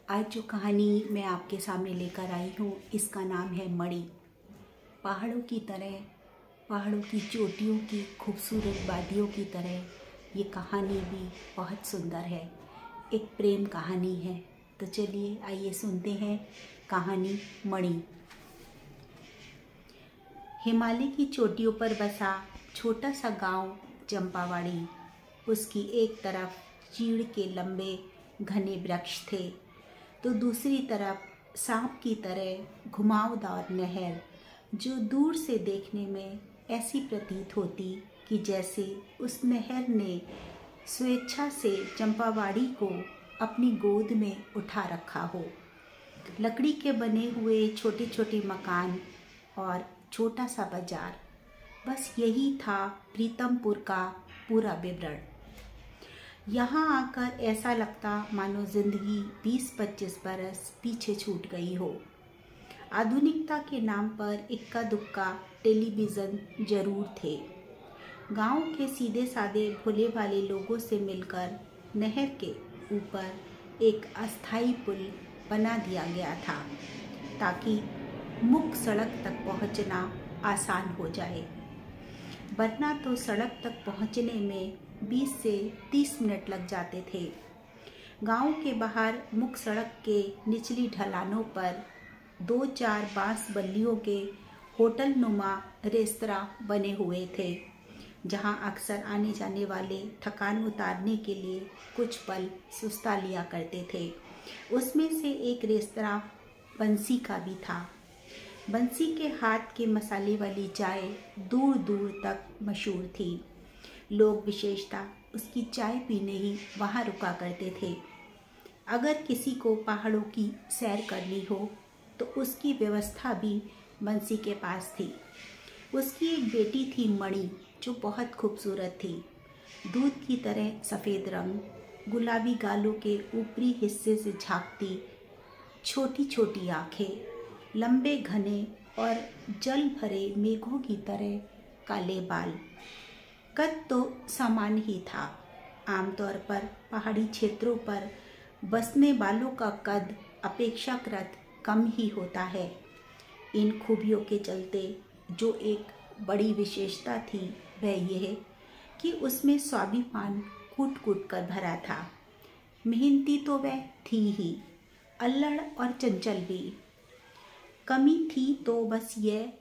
आज जो कहानी मैं आपके सामने लेकर आई हूँ इसका नाम है मणि। पहाड़ों की तरह, पहाड़ों की चोटियों की खूबसूरत वादियों की तरह ये कहानी भी बहुत सुंदर है। एक प्रेम कहानी है। तो चलिए आइए सुनते हैं कहानी मणि। हिमालय की चोटियों पर बसा छोटा सा गांव चंपावाड़ी। उसकी एक तरफ चीड़ के लंबे घने वृक्ष थे तो दूसरी तरफ सांप की तरह घुमावदार नहर, जो दूर से देखने में ऐसी प्रतीत होती कि जैसे उस नहर ने स्वेच्छा से चंपावाड़ी को अपनी गोद में उठा रखा हो। लकड़ी के बने हुए छोटे छोटे मकान और छोटा सा बाजार, बस यही था प्रीतमपुर का पूरा विवरण। यहाँ आकर ऐसा लगता मानो जिंदगी 20-25 बरस पीछे छूट गई हो। आधुनिकता के नाम पर इक्का दुक्का टेलीविज़न जरूर थे। गांव के सीधे साधे भोले भाले लोगों से मिलकर नहर के ऊपर एक अस्थाई पुल बना दिया गया था ताकि मुख्य सड़क तक पहुंचना आसान हो जाए, वरना तो सड़क तक पहुंचने में 20 से 30 मिनट लग जाते थे। गांव के बाहर मुख्य सड़क के निचली ढलानों पर 2-4 बांस बल्लियों के होटल नुमा रेस्तरां बने हुए थे, जहां अक्सर आने जाने वाले थकान उतारने के लिए कुछ पल सुस्ता लिया करते थे। उसमें से एक रेस्तरां बंसी का भी था। बंसी के हाथ के मसाले वाली चाय दूर दूर तक मशहूर थी। लोग विशेषतः उसकी चाय पीने ही वहाँ रुका करते थे। अगर किसी को पहाड़ों की सैर करनी हो तो उसकी व्यवस्था भी बंसी के पास थी। उसकी एक बेटी थी मणि, जो बहुत खूबसूरत थी। दूध की तरह सफ़ेद रंग, गुलाबी गालों के ऊपरी हिस्से से झांकती छोटी छोटी आँखें, लंबे घने और जल भरे मेघों की तरह काले बाल। कद तो समान ही था। आमतौर पर पहाड़ी क्षेत्रों पर बसने वालों का कद अपेक्षाकृत कम ही होता है। इन खूबियों के चलते जो एक बड़ी विशेषता थी वह यह कि उसमें स्वाभिमान कूट कूट कर भरा था। मेहनती तो वह थी ही, अल्लड़ और चंचल भी। कमी थी तो बस यह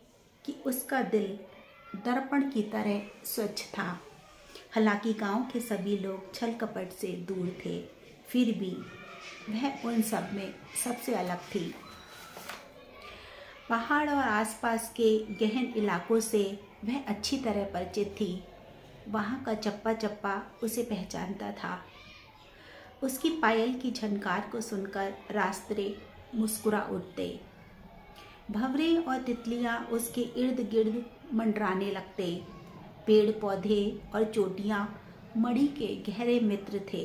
कि उसका दिल दर्पण की तरह स्वच्छ था। हालांकि गांव के सभी लोग छल कपट से दूर थे, फिर भी वह उन सब में सबसे अलग थी। पहाड़ और आसपास के गहन इलाकों से वह अच्छी तरह परिचित थी। वहाँ का चप्पा चप्पा उसे पहचानता था। उसकी पायल की झनकार को सुनकर रास्ते मुस्कुरा उठते। भंवरे और तितलियाँ उसके इर्द गिर्द मंडराने लगते। पेड़ पौधे और चोटियाँ मणि के गहरे मित्र थे।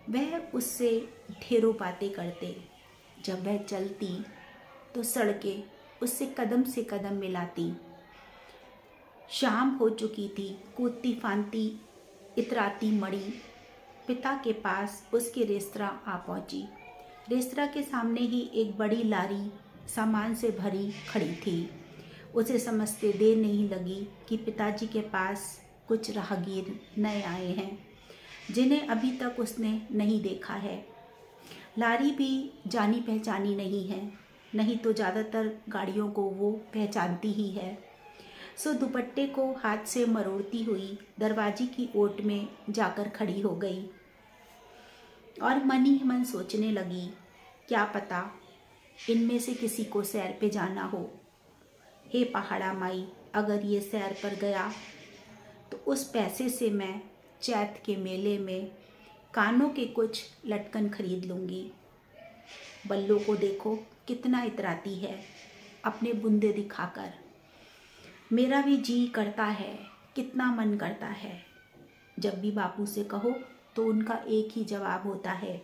वह उससे ढेरों बातें करते। जब वह चलती तो सड़कें उससे कदम से कदम मिलाती। शाम हो चुकी थी। कूदती फांती इतराती मणि पिता के पास उसके रेस्तरां आ पहुंची। रेस्तरां के सामने ही एक बड़ी लारी सामान से भरी खड़ी थी। उसे समझते देर नहीं लगी कि पिताजी के पास कुछ राहगीर नए आए हैं जिन्हें अभी तक उसने नहीं देखा है। लारी भी जानी पहचानी नहीं है, नहीं तो ज़्यादातर गाड़ियों को वो पहचानती ही है। सो दुपट्टे को हाथ से मरोड़ती हुई दरवाजे की ओट में जाकर खड़ी हो गई और मन ही मन सोचने लगी, क्या पता इनमें से किसी को सैर पे जाना हो। हे पहाड़ा माई, अगर ये सैर पर गया तो उस पैसे से मैं चैत के मेले में कानों के कुछ लटकन खरीद लूँगी। बल्लों को देखो कितना इतराती है अपने बुंदे दिखाकर। मेरा भी जी करता है, कितना मन करता है। जब भी बापू से कहो तो उनका एक ही जवाब होता है,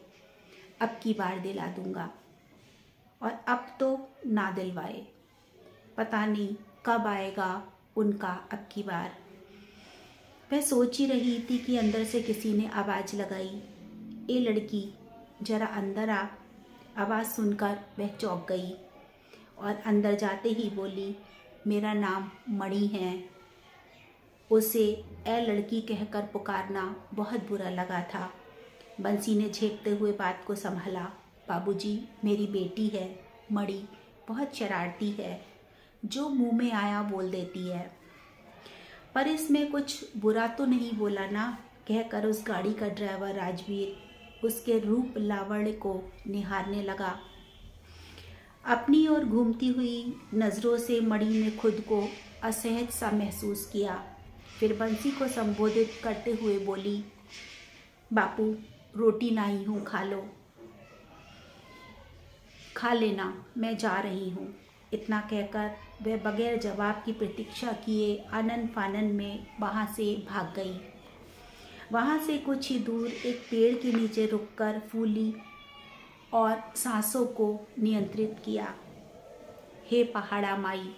अब की बार दिला दूँगा। और अब तो ना दिलवाए, पता नहीं कब आएगा उनका अब की बार। वह सोच ही रही थी कि अंदर से किसी ने आवाज़ लगाई, ए लड़की, जरा अंदर आ, आवाज़ सुनकर वह चौंक गई और अंदर जाते ही बोली, मेरा नाम मणि है। उसे ए लड़की कहकर पुकारना बहुत बुरा लगा था। बंसी ने झेपते हुए बात को संभाला। बाबूजी, मेरी बेटी है मणि, बहुत शरारती है, जो मुंह में आया बोल देती है। पर इसमें कुछ बुरा तो नहीं बोला ना, कहकर उस गाड़ी का ड्राइवर राजवीर उसके रूप लावण्य को निहारने लगा। अपनी ओर घूमती हुई नज़रों से मणि ने खुद को असहज सा महसूस किया। फिर बंसी को संबोधित करते हुए बोली, बापू, रोटी लाई हूँ, खा लो, खा लेना, मैं जा रही हूँ। इतना कहकर वह बगैर जवाब की प्रतीक्षा किए आनन फानन में वहाँ से भाग गई। वहाँ से कुछ ही दूर एक पेड़ के नीचे रुककर फूली और सांसों को नियंत्रित किया। हे पहाड़ा माई,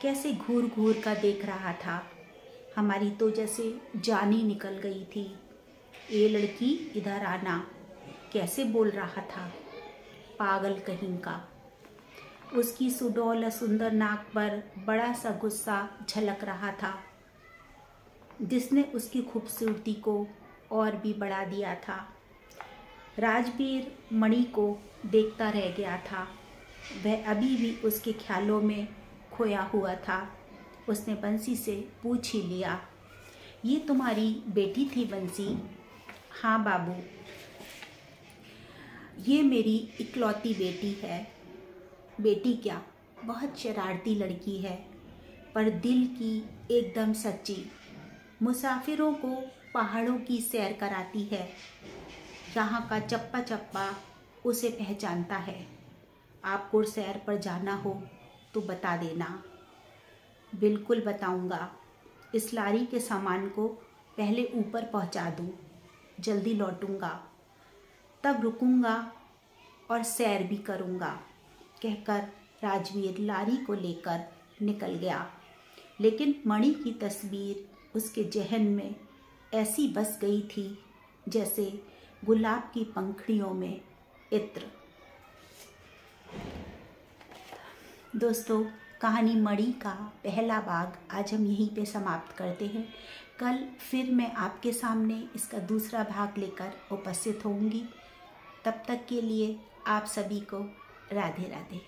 कैसे घूर घूर कर देख रहा था। हमारी तो जैसे जान ही निकल गई थी। ए लड़की, इधर आना, कैसे बोल रहा था, पागल कहीं का। उसकी सुडौल सुंदर नाक पर बड़ा सा गुस्सा झलक रहा था, जिसने उसकी खूबसूरती को और भी बढ़ा दिया था। राजवीर मणि को देखता रह गया था। वह अभी भी उसके ख्यालों में खोया हुआ था। उसने बंसी से पूछ ही लिया, ये तुम्हारी बेटी थी बंसी? हाँ बाबू, ये मेरी इकलौती बेटी है। बेटी क्या, बहुत शरारती लड़की है, पर दिल की एकदम सच्ची। मुसाफिरों को पहाड़ों की सैर कराती है। यहाँ का चप्पा चप्पा उसे पहचानता है। आपको सैर पर जाना हो तो बता देना। बिल्कुल बताऊंगा। इस लारी के सामान को पहले ऊपर पहुंचा दूं, जल्दी लौटूंगा, तब रुकूंगा और सैर भी करूंगा, कहकर राजवीर लारी को लेकर निकल गया। लेकिन मणि की तस्वीर उसके जहन में ऐसी बस गई थी जैसे गुलाब की पंखुड़ियों में इत्र। दोस्तों, कहानी मणि का पहला भाग आज हम यहीं पे समाप्त करते हैं। कल फिर मैं आपके सामने इसका दूसरा भाग लेकर उपस्थित होंगी। तब तक के लिए आप सभी को राधे राधे।